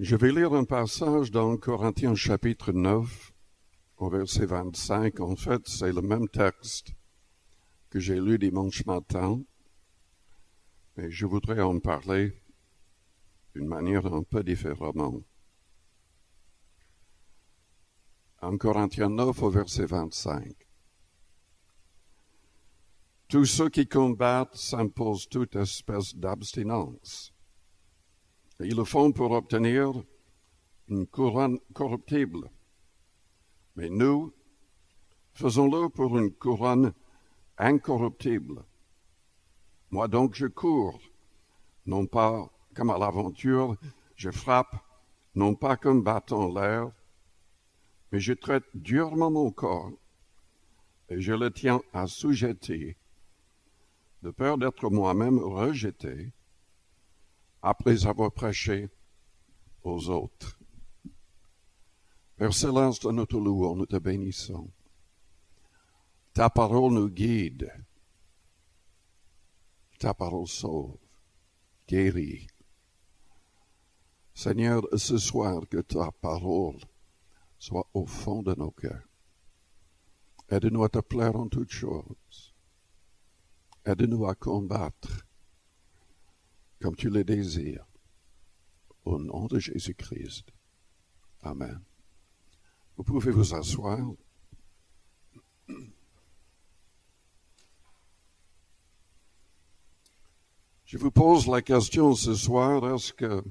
Je vais lire un passage dans Corinthiens chapitre 9, au verset 25. En fait, c'est le même texte que j'ai lu dimanche matin, mais je voudrais en parler d'une manière un peu différente. En Corinthiens 9, au verset 25. Tous ceux qui combattent s'imposent toute espèce d'abstinence. Ils le font pour obtenir une couronne corruptible. Mais nous, faisons-le pour une couronne incorruptible. Moi donc je cours, non pas comme à l'aventure, je frappe, non pas comme battant l'air, mais je traite durement mon corps et je le tiens assujetti, de peur d'être moi-même rejeté après avoir prêché aux autres. Père Céleste, nous te louons, nous te bénissons. Ta parole nous guide. Ta parole sauve, guérit. Seigneur, ce soir, que ta parole soit au fond de nos cœurs. Aide-nous à te plaire en toutes choses. Aide-nous à combattre comme tu le désires. Au nom de Jésus-Christ. Amen. Vous pouvez vous asseoir. Je vous pose la question ce soir, est-ce que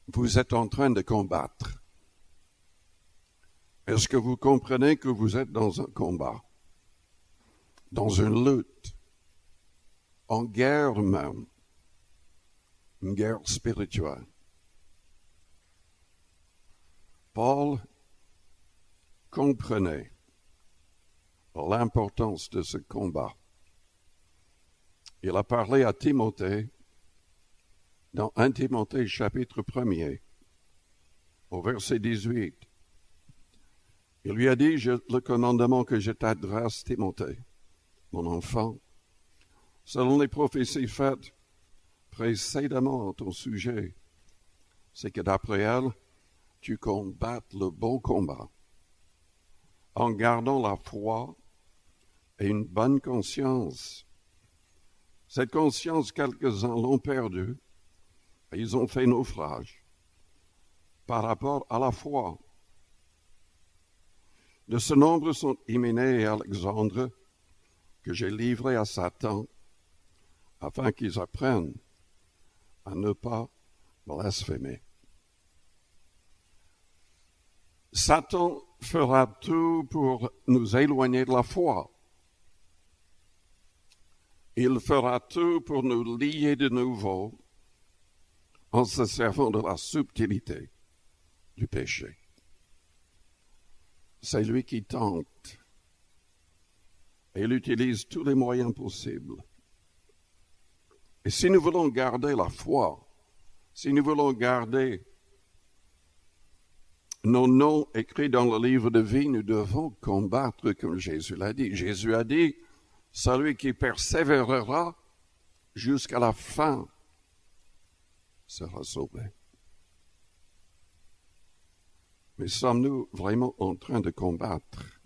vous êtes en train de combattre? Est-ce que vous comprenez que vous êtes dans un combat, dans une lutte, en guerre même, une guerre spirituelle? Paul comprenait l'importance de ce combat. Il a parlé à Timothée dans 1 Timothée chapitre 1er, au verset 18. Il lui a dit, le commandement que je t'adresse, Timothée, mon enfant, selon les prophéties faites précédemment à ton sujet, c'est que d'après elles, tu combattes le bon combat, en gardant la foi et une bonne conscience. Cette conscience, quelques-uns l'ont perdue, et ils ont fait naufrage par rapport à la foi. De ce nombre sont Hyménée et Alexandre, que j'ai livrés à Satan, afin qu'ils apprennent à ne pas blasphémer. Satan fera tout pour nous éloigner de la foi. Il fera tout pour nous lier de nouveau en se servant de la subtilité du péché. C'est lui qui tente et il utilise tous les moyens possibles. Et si nous voulons garder la foi, si nous voulons garder nos noms écrits dans le livre de vie, nous devons combattre comme Jésus l'a dit. Jésus a dit, celui qui persévérera jusqu'à la fin sera sauvé. Mais sommes-nous vraiment en train de combattre?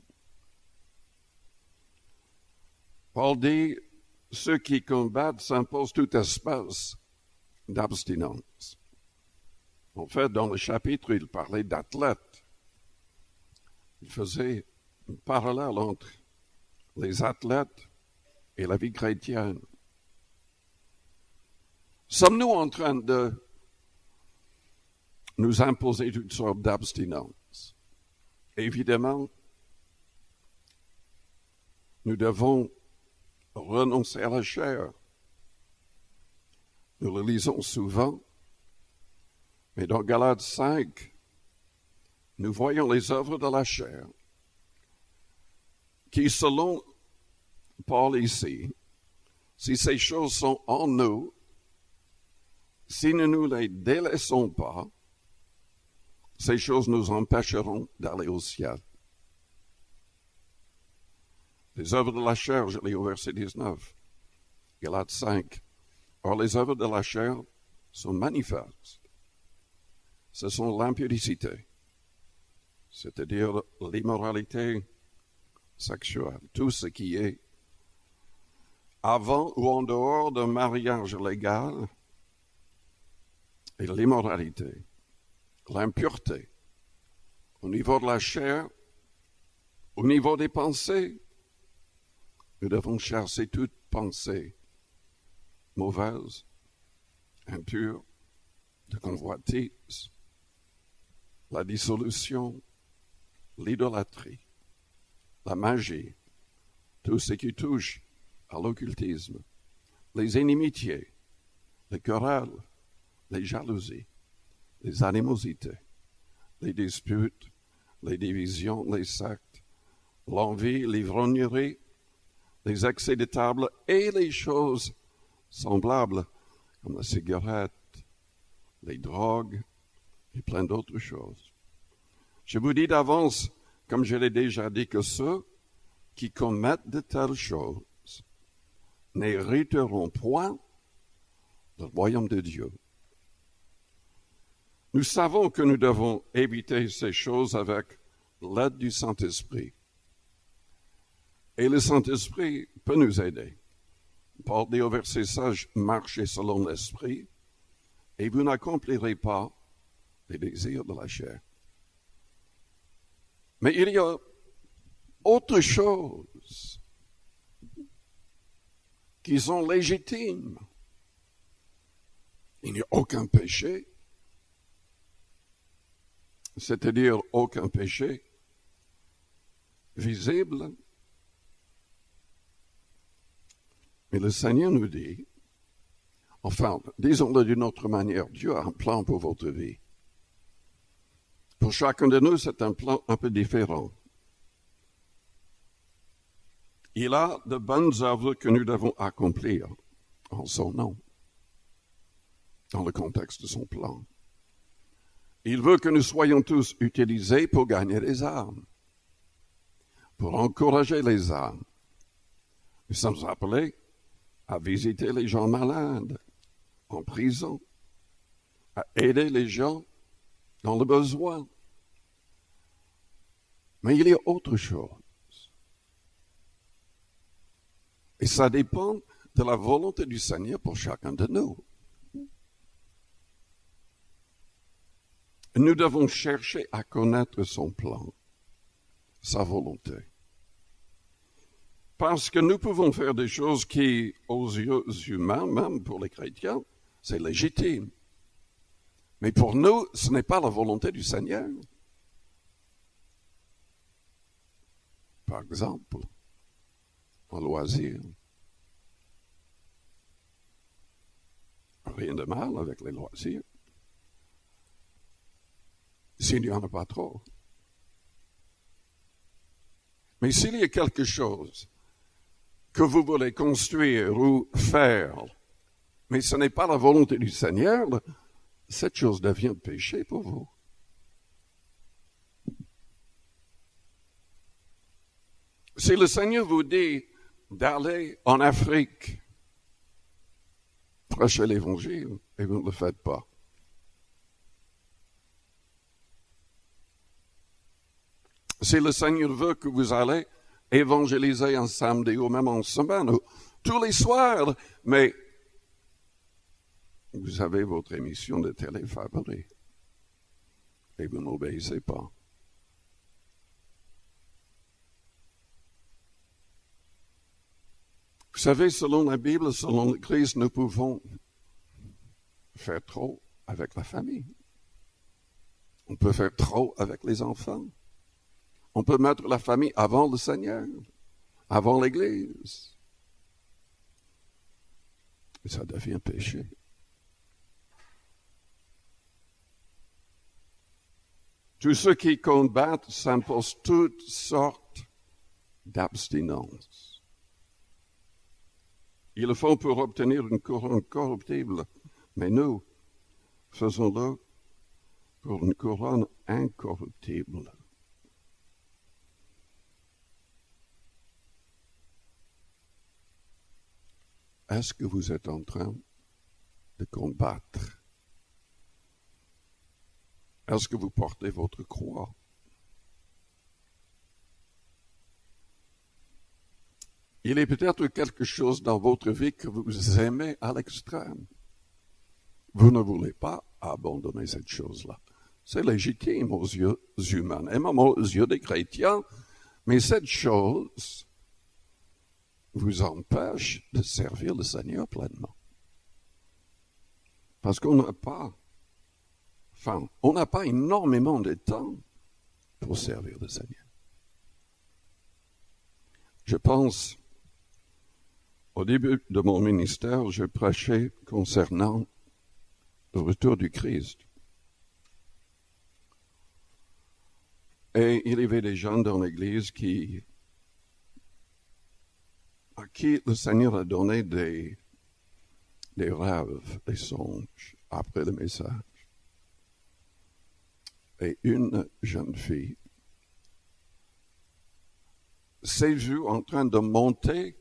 Paul dit, ceux qui combattent s'imposent toute espèce d'abstinence. En fait, dans le chapitre, il parlait d'athlètes. Il faisait un parallèle entre les athlètes et la vie chrétienne. Sommes-nous en train de nous imposer toutes sortes d'abstinence? Évidemment, nous devons renoncer à la chair. Nous le lisons souvent, mais dans Galates 5, nous voyons les œuvres de la chair qui, selon Paul ici, si ces choses sont en nous, si nous ne les délaissons pas, ces choses nous empêcheront d'aller au ciel. Les œuvres de la chair, je lis au verset 19, Galates 5. Or, les œuvres de la chair sont manifestes. ce sont l'impudicité, c'est-à-dire l'immoralité sexuelle, tout ce qui est avant ou en dehors d'un mariage légal, et l'immoralité, l'impureté, au niveau de la chair, au niveau des pensées. Nous devons chasser toute pensée mauvaise, impure, de convoitise, la dissolution, l'idolâtrie, la magie, tout ce qui touche à l'occultisme, les inimitiés, les querelles, les jalousies, les animosités, les disputes, les divisions, les sectes, l'envie, l'ivrognerie, les excès de table et les choses semblables comme la cigarette, les drogues et plein d'autres choses. Je vous dis d'avance, comme je l'ai déjà dit, que ceux qui commettent de telles choses n'hériteront point le royaume de Dieu. Nous savons que nous devons éviter ces choses avec l'aide du Saint-Esprit. Et le Saint-Esprit peut nous aider. Paul dit au verset 16, « Marchez selon l'Esprit, et vous n'accomplirez pas les désirs de la chair. » Mais il y a autre chose qui sont légitimes. Il n'y a aucun péché, c'est-à-dire aucun péché visible. Mais le Seigneur nous dit, enfin, disons-le d'une autre manière, Dieu a un plan pour votre vie. Pour chacun de nous, c'est un plan un peu différent. Il a de bonnes œuvres que nous devons accomplir en son nom, dans le contexte de son plan. Il veut que nous soyons tous utilisés pour gagner les âmes, pour encourager les âmes. Nous sommes appelés à visiter les gens malades, en prison, à aider les gens dans le besoin. Mais il y a autre chose. Et ça dépend de la volonté du Seigneur pour chacun de nous. Nous devons chercher à connaître son plan, sa volonté. Parce que nous pouvons faire des choses qui, aux yeux humains, même pour les chrétiens, c'est légitime. Mais pour nous, ce n'est pas la volonté du Seigneur. Par exemple, un loisir. Rien de mal avec les loisirs. S'il n'y en a pas trop. Mais s'il y a quelque chose que vous voulez construire ou faire, mais ce n'est pas la volonté du Seigneur, cette chose devient péché pour vous. Si le Seigneur vous dit d'aller en Afrique, prêcher l'Évangile, et vous ne le faites pas. Si le Seigneur veut que vous allez évangéliser un samedi ou même en semaine, ou tous les soirs, mais vous avez votre émission de télé favorite et vous n'obéissez pas. Vous savez, selon la Bible, selon le Christ, nous pouvons faire trop avec la famille. On peut faire trop avec les enfants. On peut mettre la famille avant le Seigneur, avant l'Église. Et ça devient péché. Tous ceux qui combattent s'imposent toutes sortes d'abstinence. Ils le font pour obtenir une couronne corruptible, mais nous, faisons-le pour une couronne incorruptible. Est-ce que vous êtes en train de combattre Est-ce que vous portez votre croix? Il est peut-être quelque chose dans votre vie que vous aimez à l'extrême. Vous ne voulez pas abandonner cette chose-là. C'est légitime aux yeux humains et même aux yeux des chrétiens, mais cette chose vous empêche de servir le Seigneur pleinement. Parce qu'on n'a pas énormément de temps pour servir le Seigneur. Je pense, au début de mon ministère, je prêchais concernant le retour du Christ. Et il y avait des gens dans l'Église à qui le Seigneur a donné des rêves, des songes après le message. Et une jeune fille s'est vue en train de monter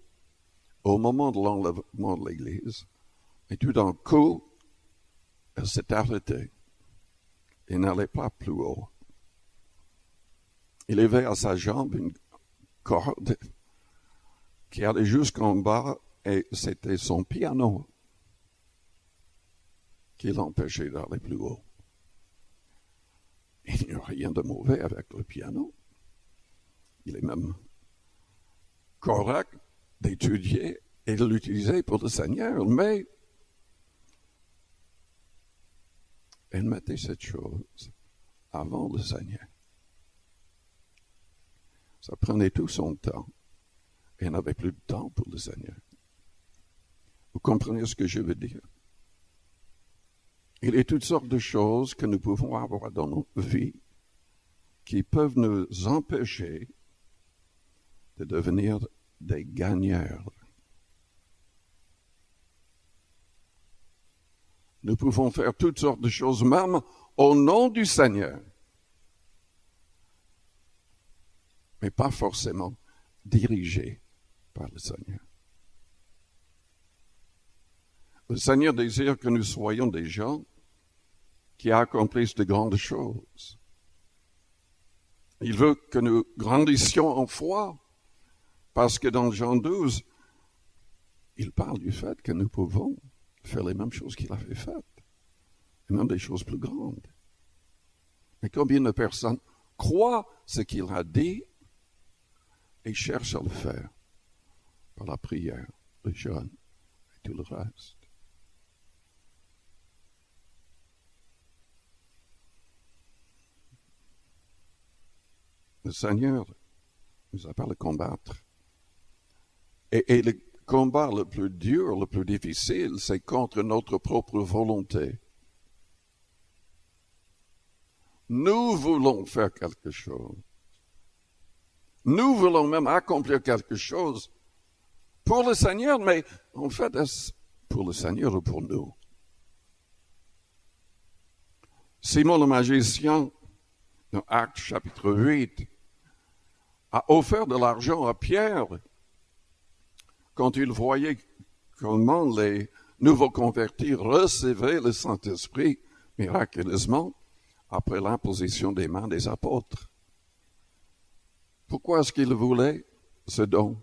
au moment de l'enlèvement de l'Église. Et tout d'un coup, elle s'est arrêtée et n'allait pas plus haut. Il avait à sa jambe une corde qui allait jusqu'en bas et c'était son piano qui l'empêchait d'aller plus haut. Il n'y a rien de mauvais avec le piano. Il est même correct d'étudier et de l'utiliser pour le Seigneur, mais elle mettait cette chose avant le Seigneur. Ça prenait tout son temps. Et elle n'avait plus de temps pour le Seigneur. Vous comprenez ce que je veux dire? Il y a toutes sortes de choses que nous pouvons avoir dans nos vies qui peuvent nous empêcher de devenir des gagneurs. Nous pouvons faire toutes sortes de choses, même au nom du Seigneur, mais pas forcément dirigés par le Seigneur. Le Seigneur désire que nous soyons des gens qui accomplissent de grandes choses. Il veut que nous grandissions en foi, parce que dans Jean 12, il parle du fait que nous pouvons faire les mêmes choses qu'il avait faites, et même des choses plus grandes. Mais combien de personnes croient ce qu'il a dit et cherchent à le faire par la prière, le jeûne et tout le reste. Le Seigneur nous appelle à combattre. Et le combat le plus dur, le plus difficile, c'est contre notre propre volonté. Nous voulons faire quelque chose. Nous voulons même accomplir quelque chose pour le Seigneur, mais en fait, est-ce pour le Seigneur ou pour nous? Simon le magicien, dans Actes chapitre 8, a offert de l'argent à Pierre quand il voyait comment les nouveaux convertis recevaient le Saint-Esprit miraculeusement après l'imposition des mains des apôtres. Pourquoi est-ce qu'il voulait ce don?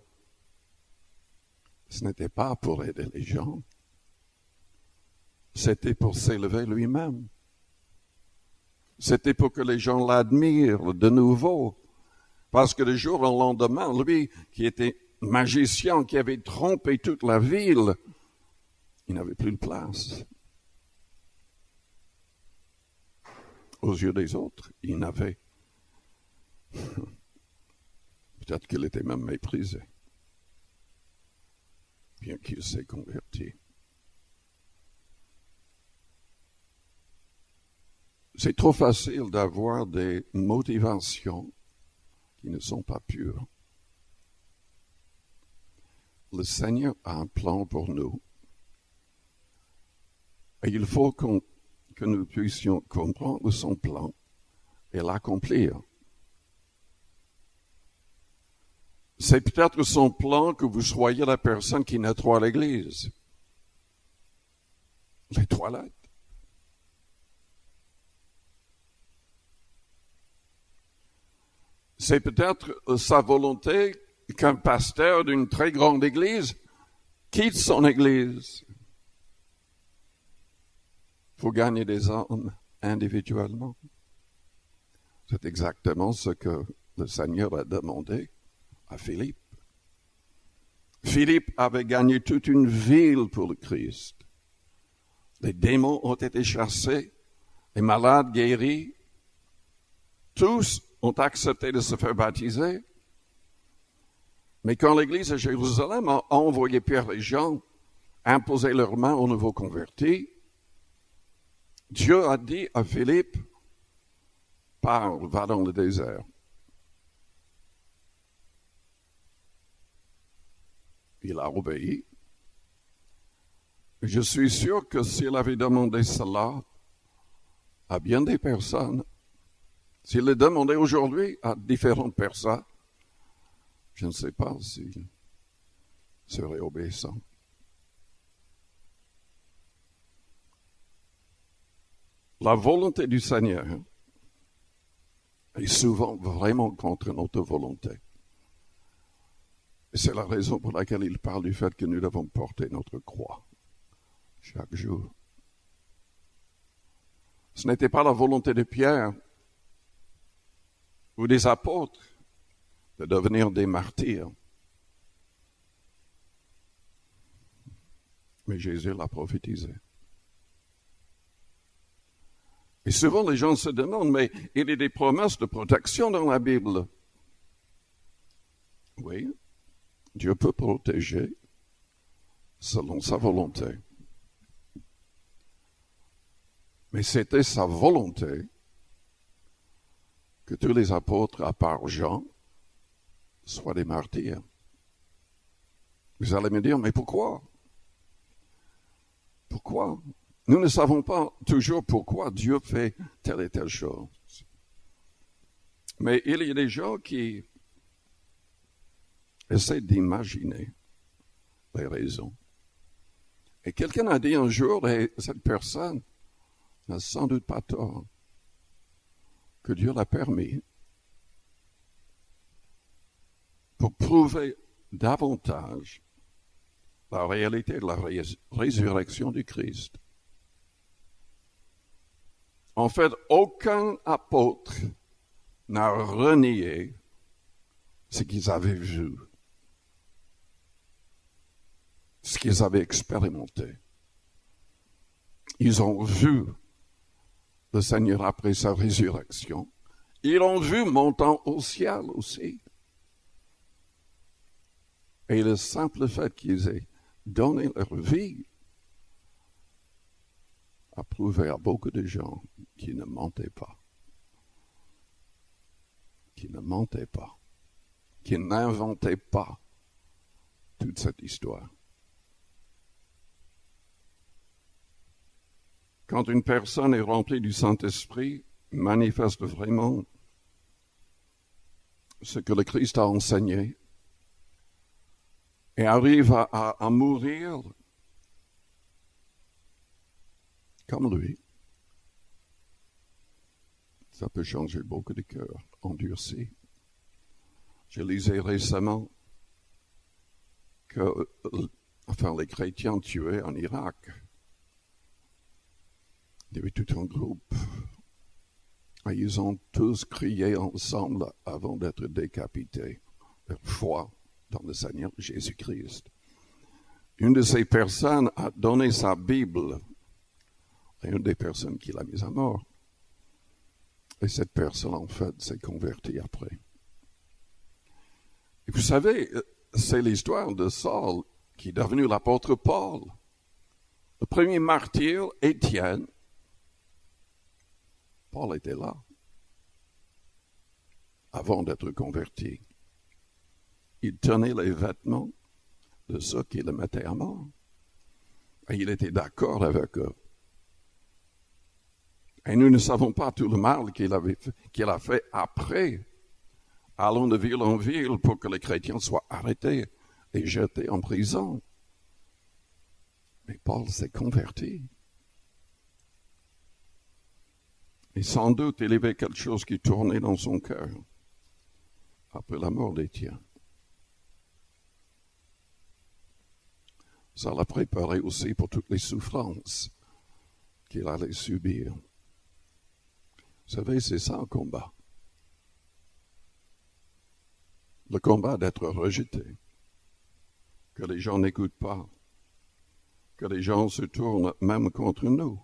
Ce n'était pas pour aider les gens, c'était pour s'élever lui-même. C'était pour que les gens l'admirent de nouveau. Parce que le jour au lendemain, lui, qui était magicien, qui avait trompé toute la ville, il n'avait plus de place. Aux yeux des autres, il n'avait. Peut-être qu'il était même méprisé, bien qu'il s'est converti. C'est trop facile d'avoir des motivations qui ne sont pas pures. Le Seigneur a un plan pour nous. Et il faut que nous puissions comprendre son plan et l'accomplir. C'est peut-être son plan que vous soyez la personne qui nettoie l'église. Les toilettes. C'est peut-être sa volonté qu'un pasteur d'une très grande église quitte son église. Il faut gagner des âmes individuellement. C'est exactement ce que le Seigneur a demandé à Philippe. Philippe avait gagné toute une ville pour le Christ. Les démons ont été chassés, les malades guéris. Tous ont accepté de se faire baptiser. Mais quand l'Église de Jérusalem a envoyé Pierre et Jean imposer leurs mains aux nouveaux convertis, Dieu a dit à Philippe, parle, va dans le désert. Il a obéi. Je suis sûr que s'il avait demandé cela à bien des personnes, s'il le demandait aujourd'hui à différentes personnes, je ne sais pas s'il serait obéissant. La volonté du Seigneur est souvent vraiment contre notre volonté. Et c'est la raison pour laquelle il parle du fait que nous devons porter notre croix chaque jour. Ce n'était pas la volonté de Pierre ou des apôtres de devenir des martyrs. Mais Jésus l'a prophétisé. Et souvent les gens se demandent, mais il y a des promesses de protection dans la Bible. Oui, Dieu peut protéger selon sa volonté. Mais c'était sa volonté que tous les apôtres, à part Jean, soient des martyrs. Vous allez me dire, mais pourquoi? Pourquoi? Nous ne savons pas toujours pourquoi Dieu fait telle et telle chose. Mais il y a des gens qui essaient d'imaginer les raisons. Et quelqu'un a dit un jour, et cette personne n'a sans doute pas tort, que Dieu l'a permis pour prouver davantage la réalité de la résurrection du Christ. En fait, aucun apôtre n'a renié ce qu'ils avaient vu, ce qu'ils avaient expérimenté. Ils ont vu le Seigneur après sa résurrection. Ils l'ont vu montant au ciel aussi. Et le simple fait qu'ils aient donné leur vie a prouvé à beaucoup de gens qui ne mentaient pas. Qui ne mentaient pas. Qui n'inventaient pas toute cette histoire. Quand une personne est remplie du Saint-Esprit, manifeste vraiment ce que le Christ a enseigné et arrive à mourir comme lui, ça peut changer beaucoup de cœurs endurcis. Je lisais récemment que les chrétiens tués en Irak, il y avait tout un groupe. Et ils ont tous crié ensemble avant d'être décapités. Leur foi dans le Seigneur Jésus-Christ. Une de ces personnes a donné sa Bible à une des personnes qui l'a mise à mort. Et cette personne, en fait, s'est convertie après. Et vous savez, c'est l'histoire de Saul qui est devenu l'apôtre Paul. Le premier martyr, Étienne, Paul était là, avant d'être converti. Il tenait les vêtements de ceux qui le mettaient à mort. Et il était d'accord avec eux. Et nous ne savons pas tout le mal qu'il a fait après, allant de ville en ville pour que les chrétiens soient arrêtés et jetés en prison. Mais Paul s'est converti. Et sans doute, il y avait quelque chose qui tournait dans son cœur. après la mort d'Étienne. Ça l'a préparé aussi pour toutes les souffrances qu'il allait subir. Vous savez, c'est ça un combat. Le combat d'être rejeté, que les gens n'écoutent pas, que les gens se tournent même contre nous.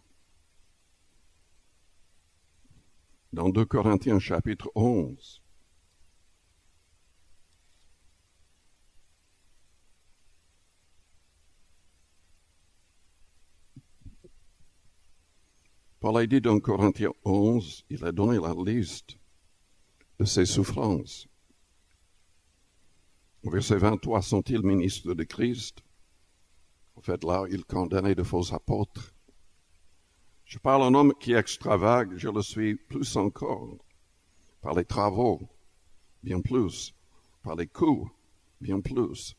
Dans 2 Corinthiens chapitre 11, Paul a dit dans Corinthiens 11, il a donné la liste de ses souffrances. Au verset 23, sont-ils ministres de Christ? En fait, là, il condamnait de faux apôtres. Je parle d'un homme qui est extravagant, je le suis plus encore, par les travaux, bien plus, par les coups, bien plus,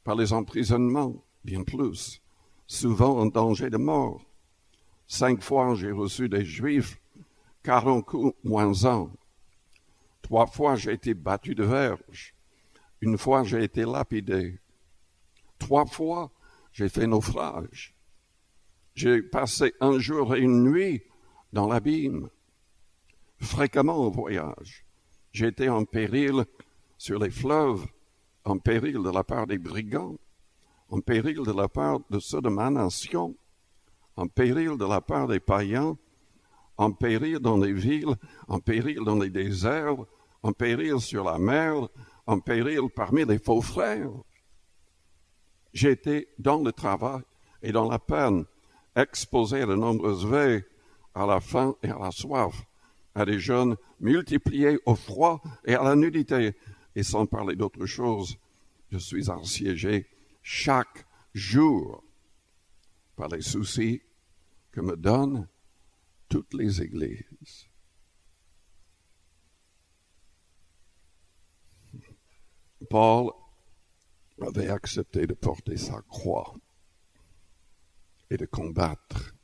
par les emprisonnements, bien plus, souvent en danger de mort. 5 fois, j'ai reçu des Juifs, 40 coups moins 1. 3 fois, j'ai été battu de verge. 1 fois, j'ai été lapidé. 3 fois, j'ai fait naufrage. J'ai passé 1 jour et 1 nuit dans l'abîme. Fréquemment au voyage. J'ai été en péril sur les fleuves, en péril de la part des brigands, en péril de la part de ceux de ma nation, en péril de la part des païens, en péril dans les villes, en péril dans les déserts, en péril sur la mer, en péril parmi les faux frères. J'ai été dans le travail et dans la peine, exposé à de nombreuses veilles, à la faim et à la soif, à des jeûnes multipliés au froid et à la nudité. Et sans parler d'autre chose, je suis assiégé chaque jour par les soucis que me donnent toutes les églises. Paul avait accepté de porter sa croix et de combattre.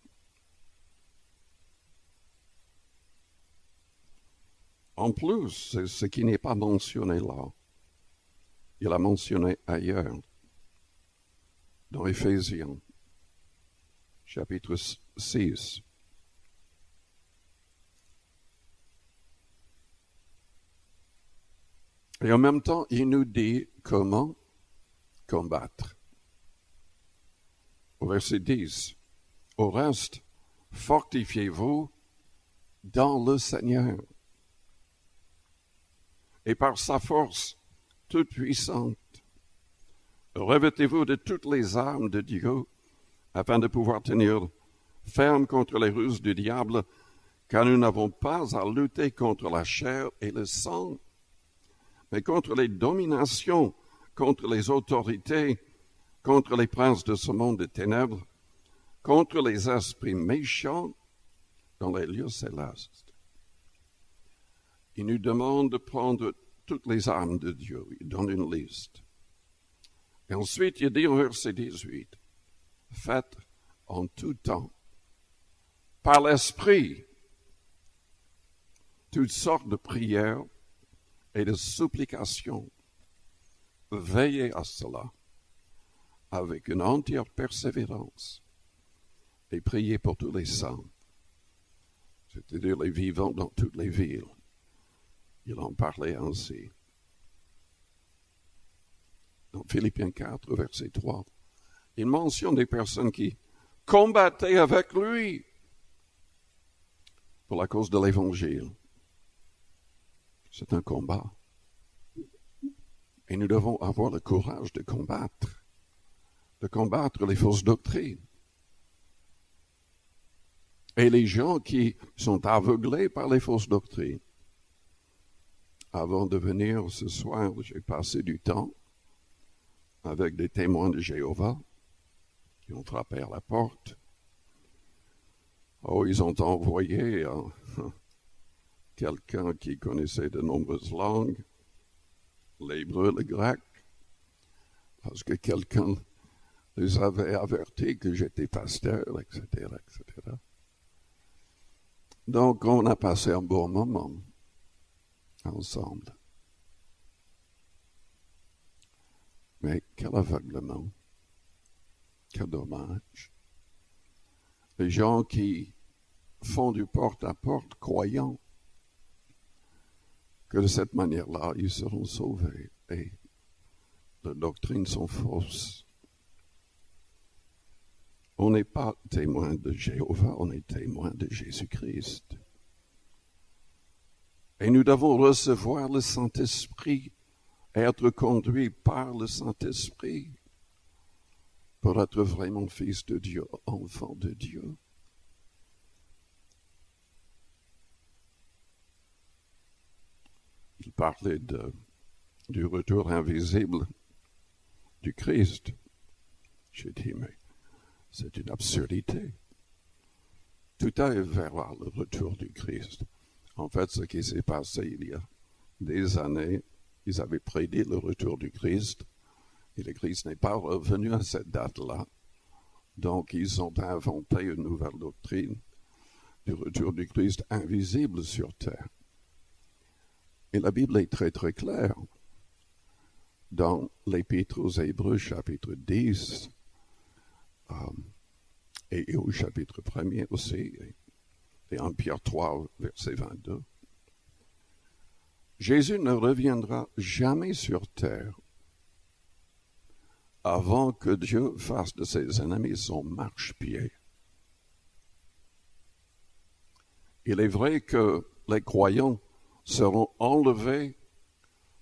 En plus, c'est ce qui n'est pas mentionné là. Il a mentionné ailleurs, dans Éphésiens, chapitre 6. Et en même temps, il nous dit comment combattre. Au verset 10, au reste, fortifiez-vous dans le Seigneur et par sa force toute puissante. Revêtez-vous de toutes les armes de Dieu afin de pouvoir tenir ferme contre les ruses du diable, car nous n'avons pas à lutter contre la chair et le sang, mais contre les dominations, contre les autorités, contre les princes de ce monde de ténèbres, contre les esprits méchants dans les lieux célestes. Il nous demande de prendre toutes les armes de Dieu. Il donne une liste. Et ensuite, il dit au verset 18, faites en tout temps, par l'Esprit, toutes sortes de prières et de supplications. Veillez à cela avec une entière persévérance et priez pour tous les saints, c'est-à-dire les vivants dans toutes les villes. Il en parlait ainsi. Dans Philippiens 4, verset 3, il mentionne des personnes qui combattaient avec lui pour la cause de l'Évangile. C'est un combat. Et nous devons avoir le courage de combattre les fausses doctrines. Et les gens qui sont aveuglés par les fausses doctrines. Avant de venir ce soir, j'ai passé du temps avec des témoins de Jéhovah qui ont frappé à la porte. Oh, ils ont envoyé quelqu'un qui connaissait de nombreuses langues, l'hébreu, le grec, parce que quelqu'un les avait avertis que j'étais pasteur, etc., etc. Donc, on a passé un bon moment ensemble. Mais quel aveuglement, quel dommage. Les gens qui font du porte-à-porte croyant que de cette manière-là, ils seront sauvés. Et les doctrines sont fausses. On n'est pas témoin de Jéhovah, on est témoin de Jésus-Christ. Et nous devons recevoir le Saint-Esprit, être conduits par le Saint-Esprit pour être vraiment fils de Dieu, enfant de Dieu. Il parlait du retour invisible du Christ. J'ai dit, mais c'est une absurdité. Tout à verra le retour du Christ. En fait, ce qui s'est passé il y a des années, ils avaient prédit le retour du Christ, et le Christ n'est pas revenu à cette date-là. Donc, ils ont inventé une nouvelle doctrine du retour du Christ invisible sur terre. Et la Bible est très très claire. Dans l'Épître aux Hébreux, chapitre 10, et au chapitre 1er aussi, et en Pierre 3, verset 22, Jésus ne reviendra jamais sur terre avant que Dieu fasse de ses ennemis son marchepied. Il est vrai que les croyants seront enlevés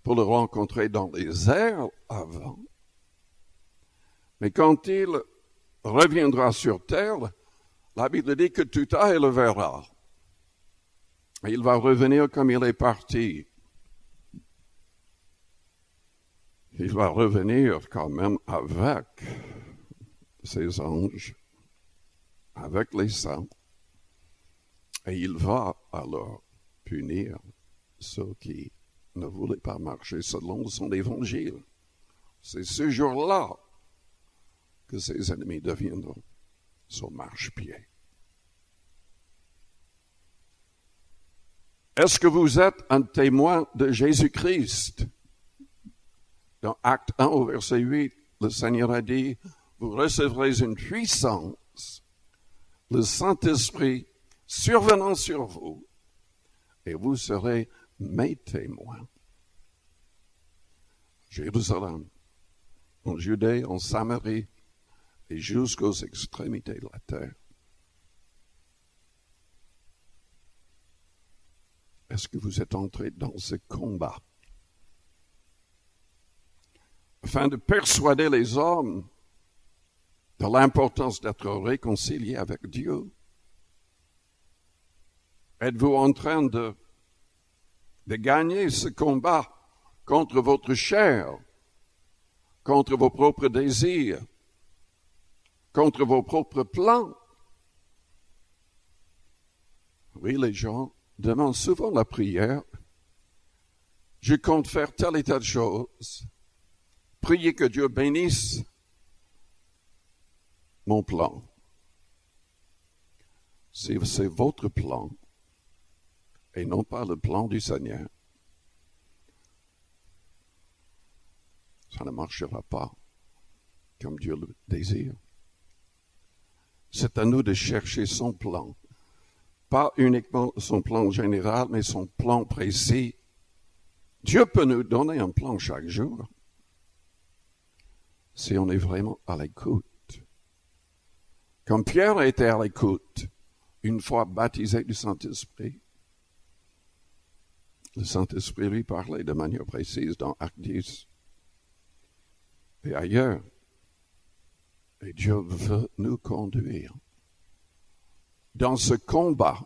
pour le rencontrer dans les airs avant, mais quand il reviendra sur terre, la Bible dit que tout œil le verra. Et il va revenir comme il est parti. Il va revenir quand même avec ses anges, avec les saints, et il va alors punir ceux qui ne voulaient pas marcher selon son évangile. C'est ce jour-là que ses ennemis deviendront son marchepied. Est-ce que vous êtes un témoin de Jésus-Christ? Dans Acte 1 au verset 8, le Seigneur a dit, vous recevrez une puissance, le Saint-Esprit survenant sur vous, et vous serez mes témoins. Jérusalem, en Judée, en Samarie, et jusqu'aux extrémités de la terre. Est-ce que vous êtes entrés dans ce combat afin de persuader les hommes de l'importance d'être réconciliés avec Dieu? Êtes-vous en train de gagner ce combat contre votre chair, contre vos propres désirs, contre vos propres plans? Oui, les gens demandent souvent la prière. Je compte faire telle et telle chose. Priez que Dieu bénisse mon plan. Si c'est votre plan et non pas le plan du Seigneur, ça ne marchera pas comme Dieu le désire. C'est à nous de chercher son plan. Pas uniquement son plan général, mais son plan précis. Dieu peut nous donner un plan chaque jour si on est vraiment à l'écoute. Comme Pierre était à l'écoute, une fois baptisé du Saint-Esprit, le Saint-Esprit lui parlait de manière précise dans Acte 10 et ailleurs. Et Dieu veut nous conduire dans ce combat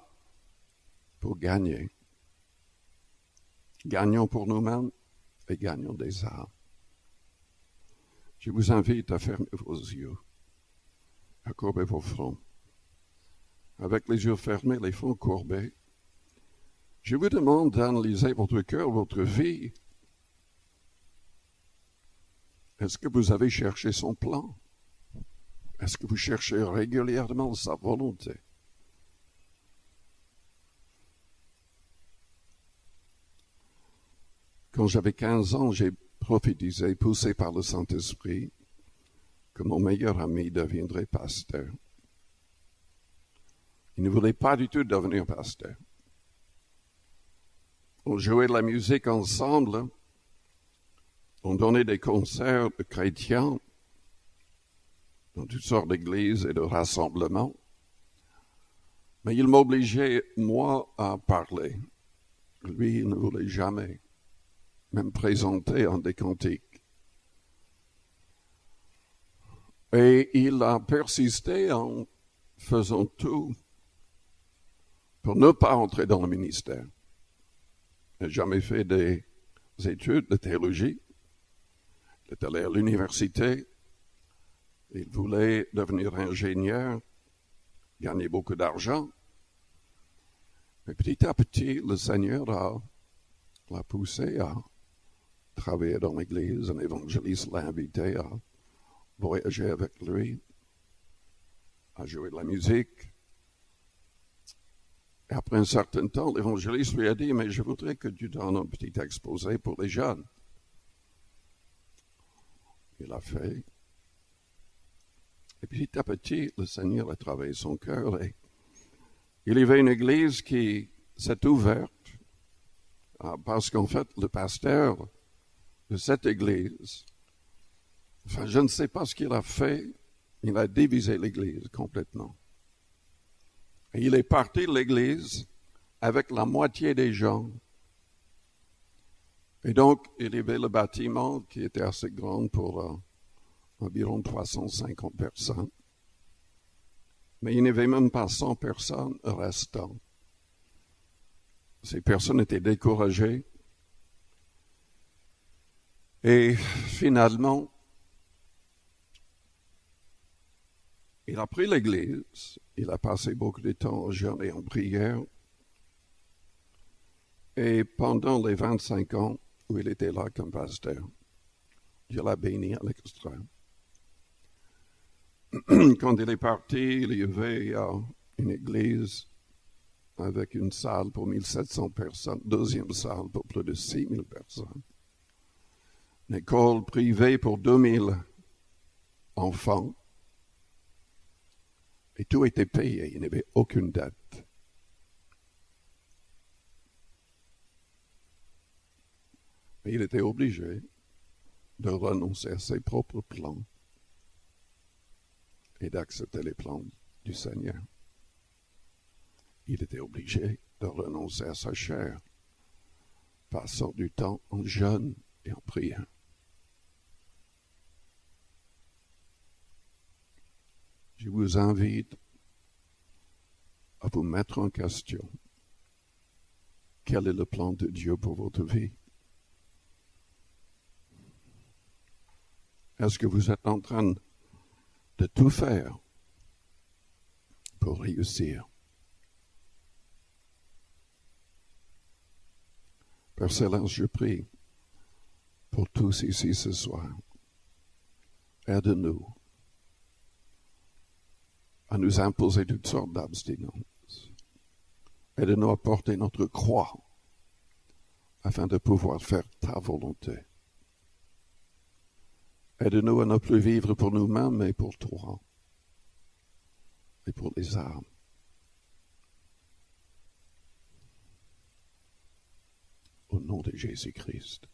pour gagner. Gagnons pour nous-mêmes et gagnons des âmes. Je vous invite à fermer vos yeux, à courber vos fronts. Avec les yeux fermés, les fronts courbés, je vous demande d'analyser votre cœur, votre vie. Est-ce que vous avez cherché son plan? Est-ce que vous cherchez régulièrement sa volonté? Quand j'avais 15 ans, j'ai prophétisé, poussé par le Saint-Esprit, que mon meilleur ami deviendrait pasteur. Il ne voulait pas du tout devenir pasteur. On jouait de la musique ensemble, on donnait des concerts chrétiens dans toutes sortes d'églises et de rassemblements. Mais il m'obligeait, moi, à parler. Lui, il ne voulait jamais même présenter en des cantiques. Et il a persisté en faisant tout pour ne pas entrer dans le ministère. Il n'a jamais fait des études de théologie. Il est allé à l'université. Il voulait devenir ingénieur, gagner beaucoup d'argent. Mais petit à petit, le Seigneur l'a poussé à travailler dans l'église. Un évangéliste l'a invité à voyager avec lui, à jouer de la musique. Et après un certain temps, l'évangéliste lui a dit, mais je voudrais que tu donnes un petit exposé pour les jeunes. Il a fait. Et petit à petit, le Seigneur a travaillé son cœur et il y avait une église qui s'est ouverte parce qu'en fait, le pasteur de cette église, enfin, je ne sais pas ce qu'il a fait, il a divisé l'église complètement. Et il est parti de l'église avec la moitié des gens. Et donc, il y avait le bâtiment qui était assez grand pour environ 350 personnes. Mais il n'y avait même pas 100 personnes restant. Ces personnes étaient découragées. Et finalement, il a pris l'église. Il a passé beaucoup de temps en jeûne et en prière. Et pendant les 25 ans où il était là comme pasteur, Dieu l'a béni à l'extrême. Quand il est parti, il y avait une église avec une salle pour 1700 personnes, deuxième salle pour plus de 6000 personnes, une école privée pour 2000 enfants, et tout était payé, il n'y avait aucune dette. Mais il était obligé de renoncer à ses propres plans et d'accepter les plans du Seigneur. Il était obligé de renoncer à sa chair, passant du temps en jeûne et en prière. Je vous invite à vous mettre en question. Quel est le plan de Dieu pour votre vie? Est-ce que vous êtes en train de tout faire pour réussir? Père Céleste, je prie pour tous ici ce soir. Aide-nous à nous imposer toutes sortes d'abstinences. Aide-nous à porter notre croix afin de pouvoir faire ta volonté. Aide-nous à ne plus vivre pour nous-mêmes, mais pour toi et pour les âmes. Au nom de Jésus-Christ.